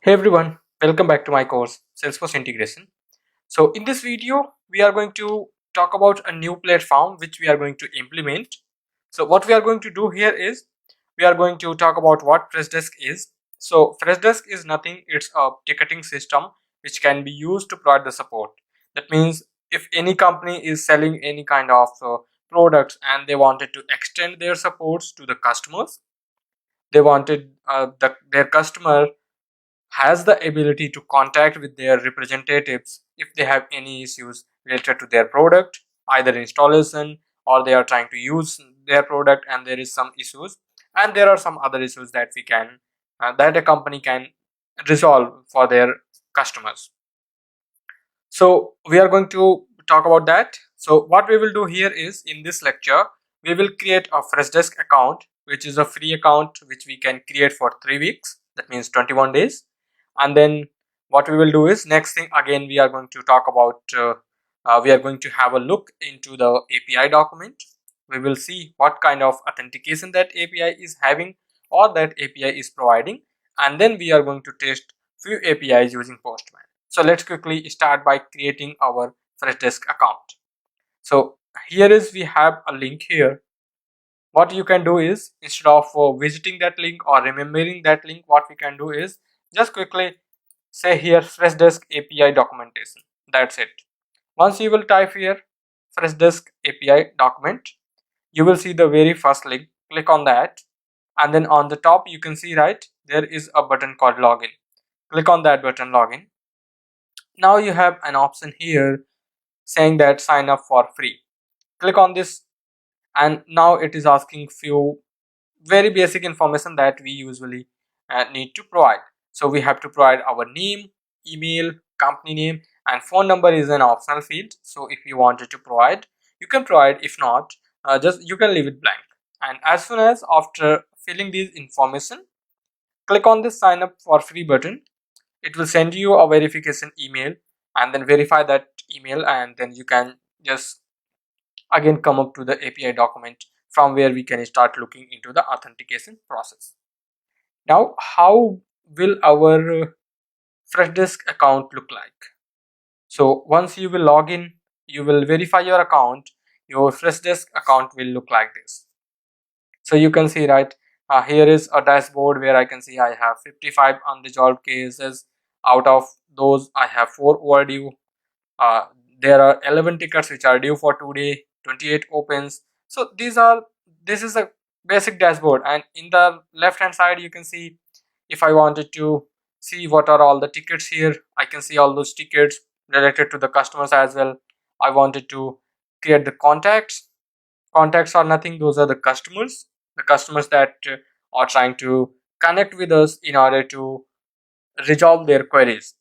Hey everyone, welcome back to my course Salesforce Integration. So in this video, we are going to talk about a new platform which we are going to implement. So what we are going to do here is we are going to talk about what Freshdesk is. So Freshdesk is nothing, it's a ticketing system which can be used to provide the support. That means if any company is selling any kind of products and they wanted to extend their supports to the customers, they wanted their customer has the ability to contact with their representatives if they have any issues related to their product, either installation or they are trying to use their product and there is some issues, and there are some other issues that we can that a company can resolve for their customers. So we are going to talk about that. So what we will do here is in this lecture we will create a Freshdesk account, which is a free account which we can create for 3 weeks, that means 21 days. And then what we will do is next thing again we are going to talk about we are going to have a look into the API document. We will see what kind of authentication that API is having or that API is providing, and then we are going to test few APIs using Postman. So let's quickly start by creating our Freshdesk account. So here is we have a link here. What you can do is instead of visiting that link or remembering that link, what we can do is just quickly say here Freshdesk API documentation. That's it. Once you will type here Freshdesk API document, you will see the very first link. Click on that, and then on the top you can see right there is a button called login. Click on that button, login. Now you have an option here saying that sign up for free. Click on this, and now it is asking few very basic information that we usually need to provide. So we have to provide our name, email, company name, and phone number is an optional field. So if you wanted to provide, you can provide. If not, just you can leave it blank. And as soon as after filling these information, click on this sign up for free button. It will send you a verification email, and then verify that email, and then you can just again come up to the API document from where we can start looking into the authentication process. Now how will our Freshdesk account look like? So once you will log in, you will verify your account, your Freshdesk account will look like this. So you can see right here is a dashboard where I can see I have 55 unresolved cases. Out of those I have 4 overdue. uh, there are 11 tickets which are due for today, 28 opens. So this is a basic dashboard, and in the left hand side you can see if I wanted to see what are all the tickets here, I can see all those tickets related to the customers as well. I wanted to create the contacts are nothing, those are the customers that are trying to connect with us in order to resolve their queries.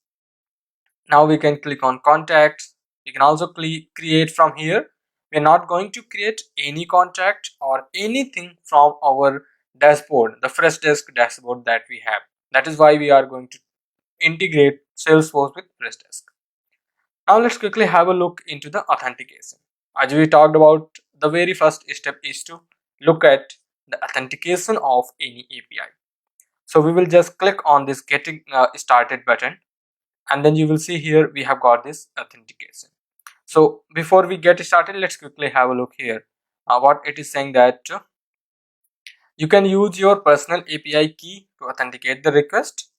Now we can click on contacts. We can also create from here. We're not going to create any contact or anything from our dashboard, the Freshdesk dashboard that we have. That is why we are going to integrate Salesforce with Freshdesk. Now let's quickly have a look into the authentication. As we talked about, the very first step is to look at the authentication of any API. So we will just click on this getting started button, and then you will see here we have got this authentication. So before we get started, let's quickly have a look here. What it is saying that you can use your personal API key to authenticate the request.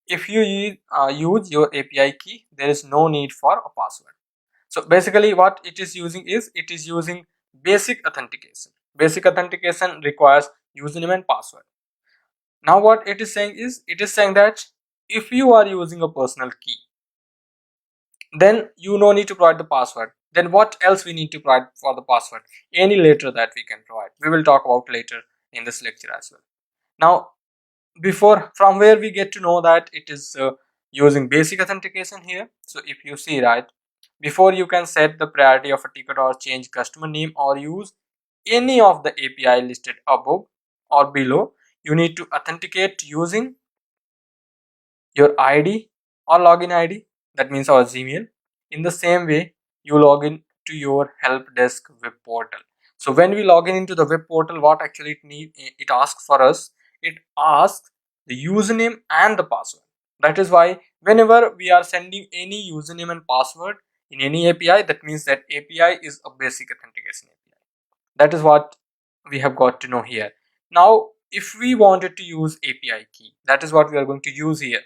If you use your API key, there is no need for a password. So basically what it is using is it is using basic authentication. Basic authentication requires username and password. Now what it is saying is it is saying that if you are using a personal key, then you no need to provide the password. Then what else we need to provide for the password? Any letter that we can provide, we will talk about later in this lecture as well. Now before, from where we get to know that it is using basic authentication here. So if you see right, before you can set the priority of a ticket or change customer name or use any of the API listed above or below, you need to authenticate using your ID or login ID, that means our Gmail. In the same way, you log in to your help desk web portal. So when we log in into the web portal, what actually it asks for us, it asks the username and the password. That is why whenever we are sending any username and password in any API, that means that API is a basic authentication API. That is what we have got to know here. Now, if we wanted to use API key, that is what we are going to use here.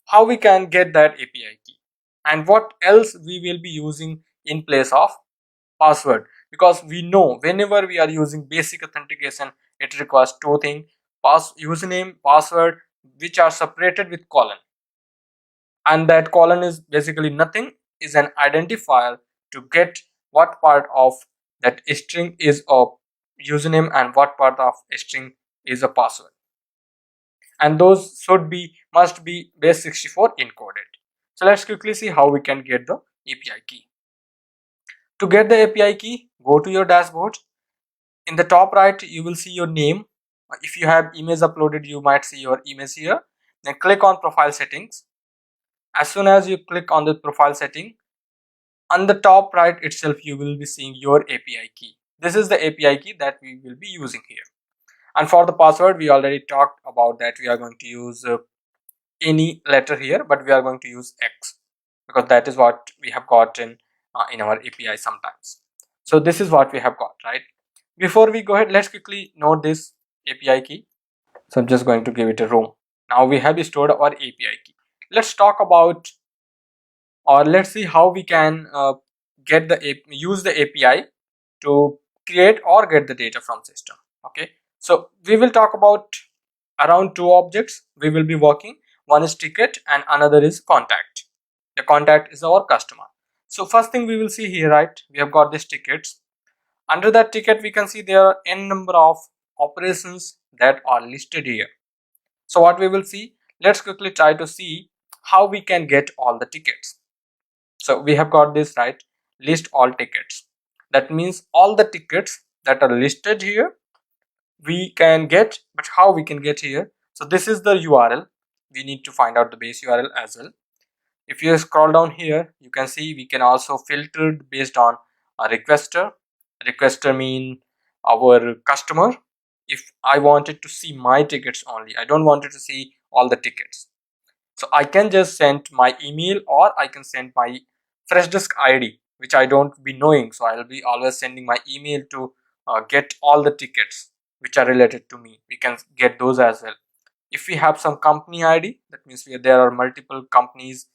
How we can get that API key and what else we will be using in place of password, because we know whenever we are using basic authentication, it requires two things: username, password, which are separated with colon, and that colon is basically nothing, is an identifier to get what part of that string is a username and what part of a string is a password, and those must be base 64 encoded. So let's quickly see how we can get the API key. To get the API key, go to your dashboard. In the top right, you will see your name. If you have image uploaded, you might see your image here. Then click on profile settings. As soon as you click on the profile setting, on the top right itself, you will be seeing your API key. This is the API key that we will be using here. And for the password, we already talked about that. We are going to use any letter here, but we are going to use X because that is what we have gotten in our API sometimes. So this is what we have got, right? Before we go ahead, let's quickly note this API key. So I'm just going to give it a room. Now we have stored our API key. Let's talk about, or let's see how we can use the API to create or get the data from system. Okay, so we will talk about around two objects we will be working. One is ticket and another is contact. The contact is our customer. So first thing we will see here, right, we have got these tickets. Under that ticket we can see there are n number of operations that are listed here. So what we will see, let's quickly try to see how we can get all the tickets. So we have got this, right, list all tickets. That means all the tickets that are listed here we can get, but how we can get here? So this is the URL. We need to find out the base URL as well. If you scroll down here, you can see we can also filter based on a requester. Requester mean our customer. If I wanted to see my tickets only, I don't want to see all the tickets, so I can just send my email or I can send my Freshdesk ID, which I don't be knowing. So I'll be always sending my email to get all the tickets which are related to me. We can get those as well. If we have some company ID, that means there are multiple companies.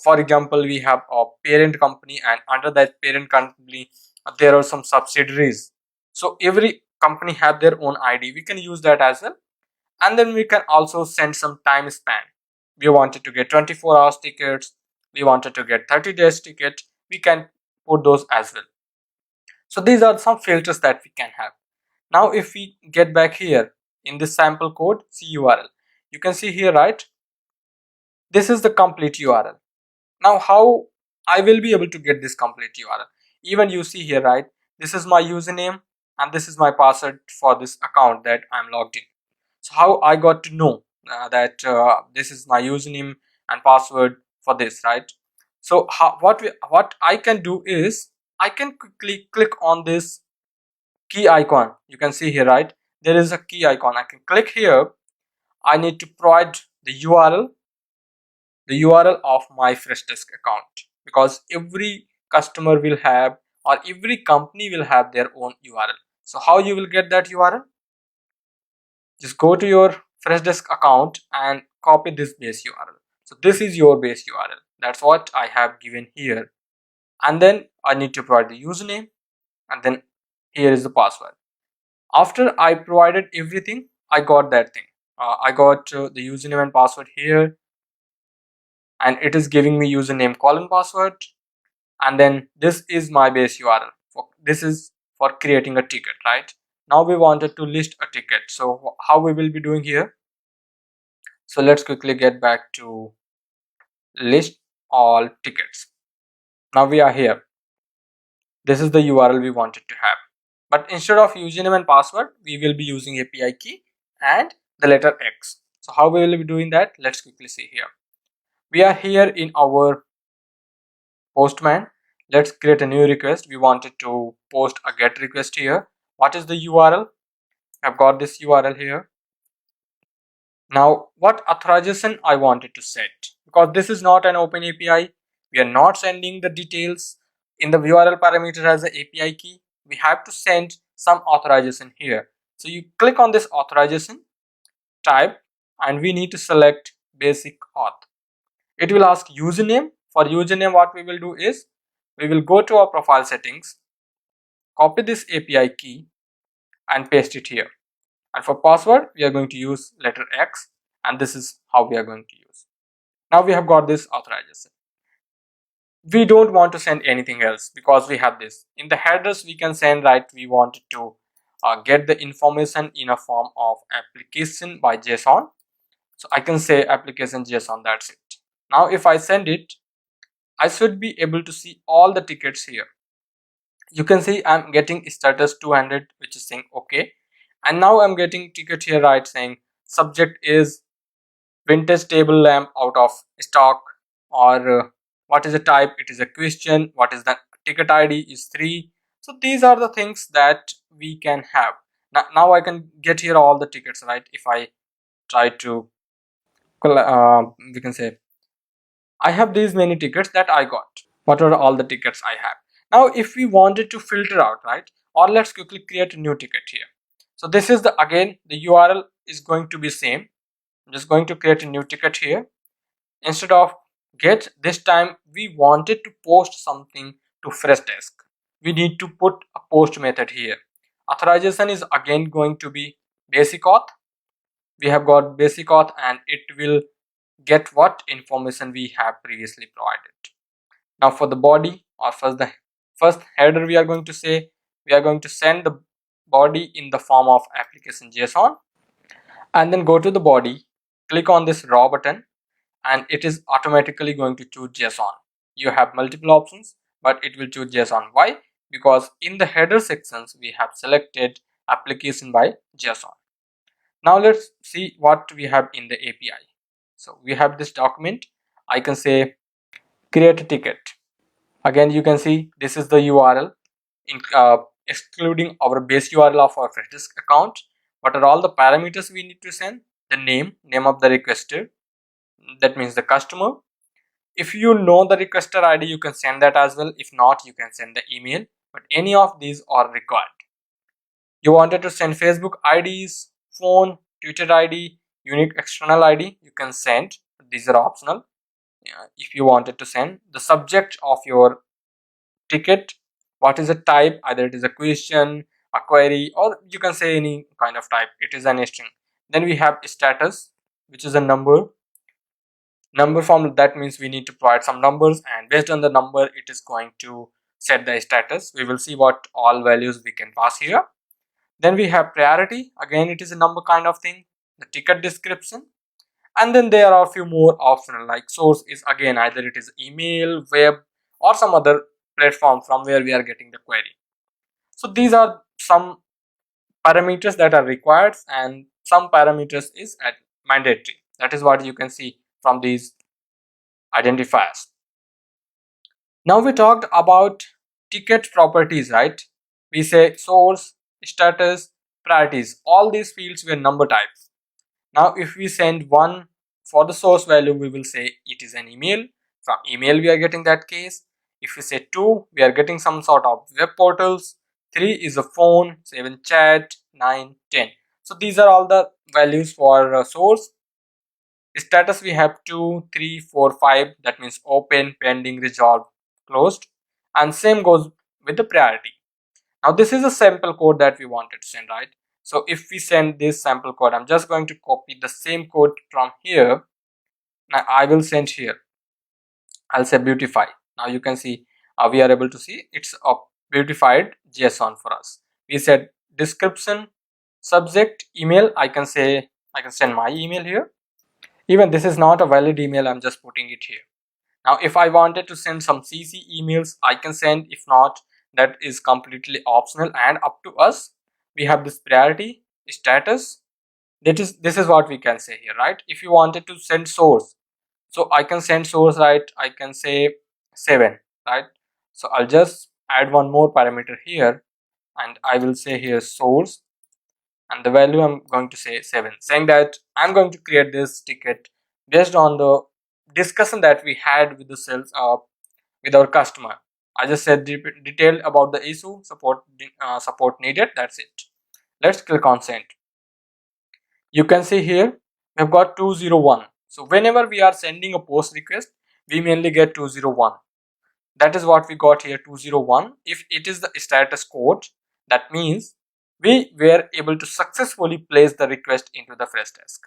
For example, we have a parent company, and under that parent company there are some subsidiaries. So every company have their own ID. We can use that as well. And then we can also send some time span. We wanted to get 24 hours tickets, we wanted to get 30 days ticket, we can put those as well. So these are some filters that we can have. Now if we get back here in this sample code CURL, you can see here, right, this is the complete URL. Now how I will be able to get this complete URL? Even you see here, right, this is my username and this is my password for this account that I'm logged in. So how I got to know that this is my username and password for this, right? So what I can do is I can quickly click on this key icon. You can see here, right, there is a key icon. I can click here. I need to provide the URL of my Freshdesk account, because every customer will have, or every company will have their own URL. So how you will get that URL? Just go to your Freshdesk account and copy this base URL. So this is your base URL. That's what I have given here. And then I need to provide the username, and then here is the password. After I provided everything, I got that thing. I got the username and password here, and it is giving me username colon password. And then this is my base URL. This is for creating a ticket, right? Now we wanted to list a ticket. So how we will be doing here? So let's quickly get back to list all tickets. Now we are here. This is the URL we wanted to have. But instead of username and password, we will be using API key and the letter X. So how we will be doing that? Let's quickly see here. We are here in our Postman. Let's create a new request. We wanted to post a GET request here. What is the URL? I've got this URL here. Now, what authorization I wanted to set, because this is not an open API, we are not sending the details in the URL parameter as the API key. We have to send some authorization here. So you click on this authorization type and we need to select basic auth. It will ask username. For username, what we will do is we will go to our profile settings, copy this API key and paste it here. And for password, we are going to use letter X, and this is how we are going to use. Now we have got this authorization. We don't want to send anything else because we have this. In the headers, we can send, right, we wanted to get the information in a form of application by JSON. So I can say application JSON, that's it. Now if I send it, I should be able to see all the tickets here. You can see I'm getting status 200, which is saying okay. And now I'm getting ticket here, right, saying subject is vintage table lamp out of stock, or what is the type, it is a question, what is the ticket ID is 3. So these are the things that we can have. Now I can get here all the tickets, right? If I try to we can say I have these many tickets that I got. What are all the tickets I have? Now if we wanted to filter out, right, or let's quickly create a new ticket here. So this is the, again, the URL is going to be same. I'm just going to create a new ticket here. Instead of get, this time we wanted to post something to Freshdesk. We need to put a post method here. Authorization is again going to be basic auth. We have got basic auth and it will get what information we have previously provided. Now for the body, or first the first header, we are going to say we are going to send the body in the form of application JSON, and then go to the body, click on this raw button, and it is automatically going to choose JSON. You have multiple options, but it will choose JSON. Why? Because in the header sections we have selected application by JSON. Now let's see what we have in the API. So we have this document. I can say create a ticket. Again, you can see this is the URL, excluding our base URL of our Freshdesk account. What are all the parameters we need to send? The name of the requester, that means the customer. If you know the requester ID, you can send that as well. If not, you can send the email, but any of these are required. You wanted to send Facebook IDs, phone, Twitter ID, unique external ID, you can send. These are optional. If you wanted to send the subject of your ticket, what is the type, either it is a question, a query, or you can say any kind of type, it is an string. Then we have status, which is a number form. That means we need to provide some numbers, and based on the number it is going to set the status. We will see what all values we can pass here. Then we have priority, again it is a number kind of thing. The ticket description, and then there are a few more optional, like source is again either it is email, web, or some other platform from where we are getting the query. So these are some parameters that are required, and some parameters is at mandatory. That is what you can see from these identifiers. Now we talked about ticket properties, right? We say source, status, priorities. All these fields were number types. Now if we send one for the source value, we will say it is an email. From email we are getting that case. If we say 2, we are getting some sort of web portals. 3 is a phone, 7 chat, 9, 10. So these are all the values for source. Status we have 2, 3, 4, 5. That means open, pending, resolved, closed. And same goes with the priority. Now this is a sample code that we wanted to send, right? So if we send this sample code, I'm just going to copy the same code from here. Now I will send here. I'll say beautify. Now you can see we are able to see it's a beautified JSON for us. We said description, subject, email. I can say I can send my email here. Even this is not a valid email, I'm just putting it here. Now if I wanted to send some CC emails, I can send. If not, that is completely optional and up to us. We have this priority, status. This is what we can say here, right? If you wanted to send source, so I can send source, right? I can say 7, right? So I'll just add one more parameter here, and I will say here source. and the value I'm going to say 7, saying that I'm going to create this ticket based on the discussion that we had with the sales with our customer. I just said detailed about the issue, support needed, that's it. Let's click on send. You can see here we've got 201. So whenever we are sending a post request, we mainly get 201. That is what we got here, 201. If it is the status code, that means we were able to successfully place the request into the Freshdesk.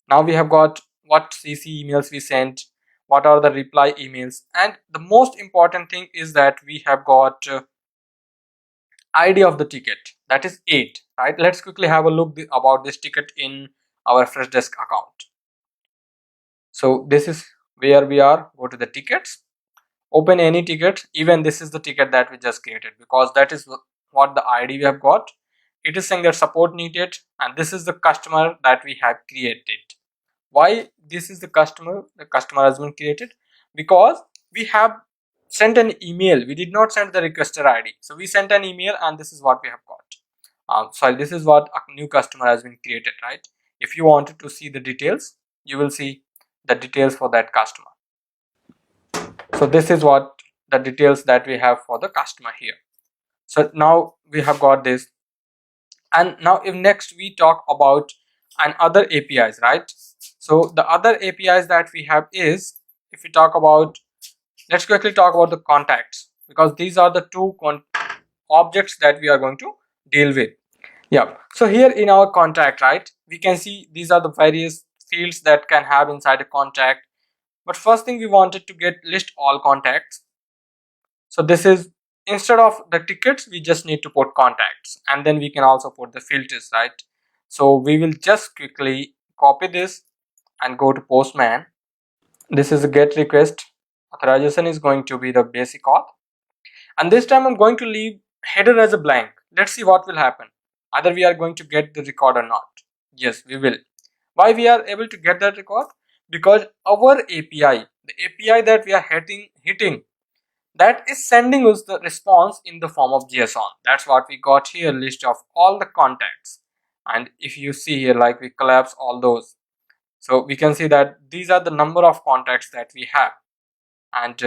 Now we have got what CC emails we sent, what are the reply emails, and the most important thing is that we have got ID of the ticket, that is 8, right? Let's quickly have a look about this ticket in our Freshdesk account. So this is where we are. Go to the tickets, open any ticket. Even this is the ticket that we just created, because that is what the ID we have got. It is saying that support needed, and this is the customer that we have created. Why this is the customer has been created? Because we have sent an email, we did not send the requester ID, so we sent an email and this is what we have got. Sorry, this is what a new customer has been created, right? If you wanted to see the details, you will see the details for that customer. So this is what the details that we have for the customer here. So now we have got this, and now if next we talk about other APIs, right? So the other APIs that we have is, if we talk about, let's quickly talk about the contacts, because these are the two objects that we are going to deal with. Yeah, so here in our contact, right, we can see these are the various fields that can have inside a contact. But first thing, we wanted to get list all contacts. So this is, instead of the tickets, we just need to put contacts, and then we can also put the filters, right? So we will just quickly copy this and go to Postman. This is a get request. Authorization is going to be the basic auth, and this time I'm going to leave header as a blank. Let's see what will happen. Either we are going to get the record or not. Yes, we will. Why we are able to get that record? Because our API, the API that we are hitting, that is sending us the response in the form of JSON. That's what we got here, list of all the contacts. And if you see here, like we collapse all those, so we can see that these are the number of contacts that we have, and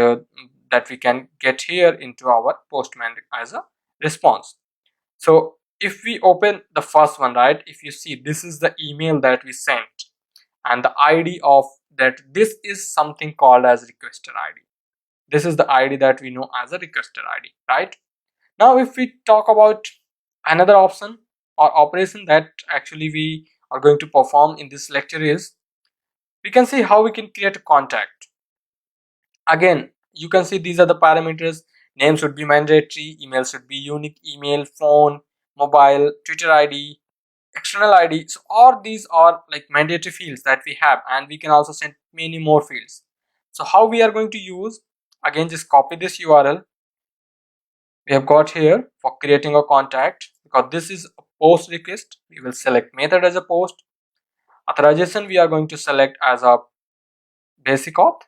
that we can get here into our Postman as a response. So if we open the first one, right, if you see, this is the email that we sent, and the ID of that, this is something called as requester ID. This is the ID that we know as a requester ID, right? Now if we talk about another option or operation that actually we are going to perform in this lecture is, we can see how we can create a contact. Again, you can see these are the parameters. Name should be mandatory, email should be unique email, phone, mobile, Twitter ID, external ID. So all these are like mandatory fields that we have, and we can also send many more fields. So how we are going to use, again, just copy this URL we have got here for creating a contact. Because this is a post request, we will select method as a post. Authorization we are going to select as a basic auth.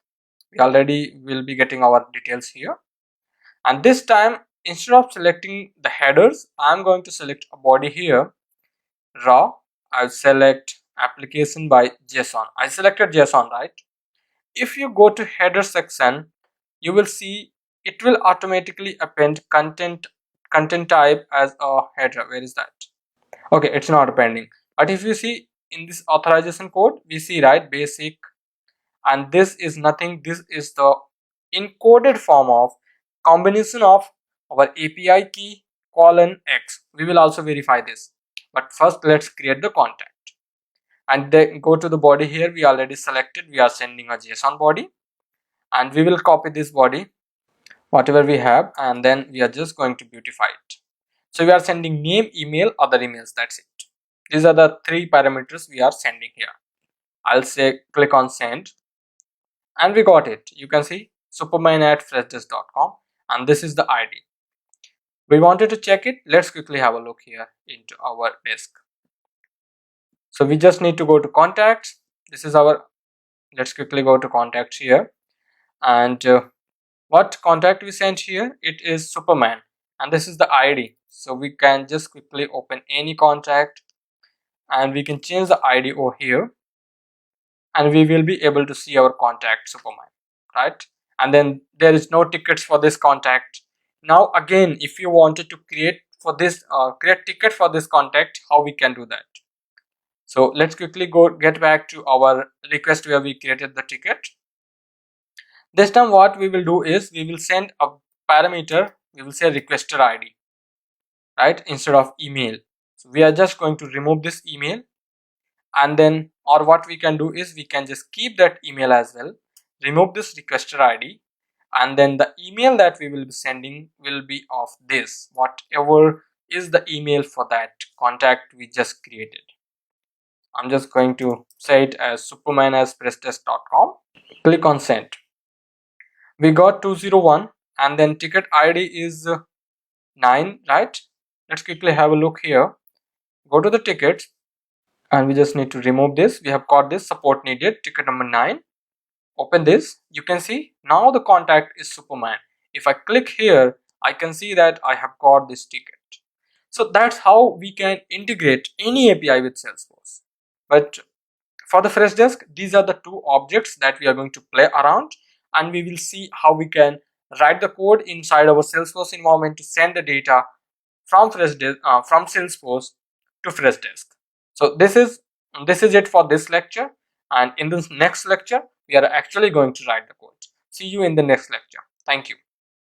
We already will be getting our details here, and this time instead of selecting the headers, I am going to select a body here, raw. I'll select application by JSON. I selected JSON, right? If you go to header section, you will see it will automatically append content type as a header. Where is that? Okay, it's not appending. But if you see in this authorization code, we see, right, basic, and this is nothing. This is the encoded form of combination of our API key colon X. We will also verify this, but first let's create the contact, and then go to the body here. We already selected, we are sending a JSON body, and we will copy this body whatever we have, and then we are just going to beautify it. So we are sending name, email, other emails, that's it. These are the three parameters we are sending here. I'll say click on send, and we got it. You can see superman@freshdesk.com, and this is the ID. We wanted to check it. Let's quickly have a look here into our disk. So we just need to go to contacts. This is our, let's quickly go to contacts here, and what contact we sent here, it is Superman, and this is the ID. So we can just quickly open any contact, and we can change the ID over here, and we will be able to see our contact Superman, right? And then there is no tickets for this contact. Now again, if you wanted to create for this create ticket for this contact, how we can do that? So let's quickly get back to our request where we created the ticket. This time what we will do is we will send a parameter, we will say requester ID, right, instead of email. So we are just going to remove this email, and then, or what we can do is we can just keep that email as well, remove this requester ID, and then the email that we will be sending will be of this, whatever is the email for that contact we just created. I'm just going to say it as superman@freshdesk.com. Click on send. We got 201, and then ticket ID is 9, right? Let's quickly have a look here. Go to the tickets, and we just need to remove this. We have got this support needed, ticket number 9. Open this. You can see now the contact is Superman. If I click here, I can see that I have got this ticket. So that's how we can integrate any API with Salesforce. But for the Freshdesk, these are the two objects that we are going to play around, and we will see how we can write the code inside our Salesforce environment to send the data from from Salesforce to Freshdesk. So this is it for this lecture, and in this next lecture we are actually going to write the code. See you in the next lecture. Thank you.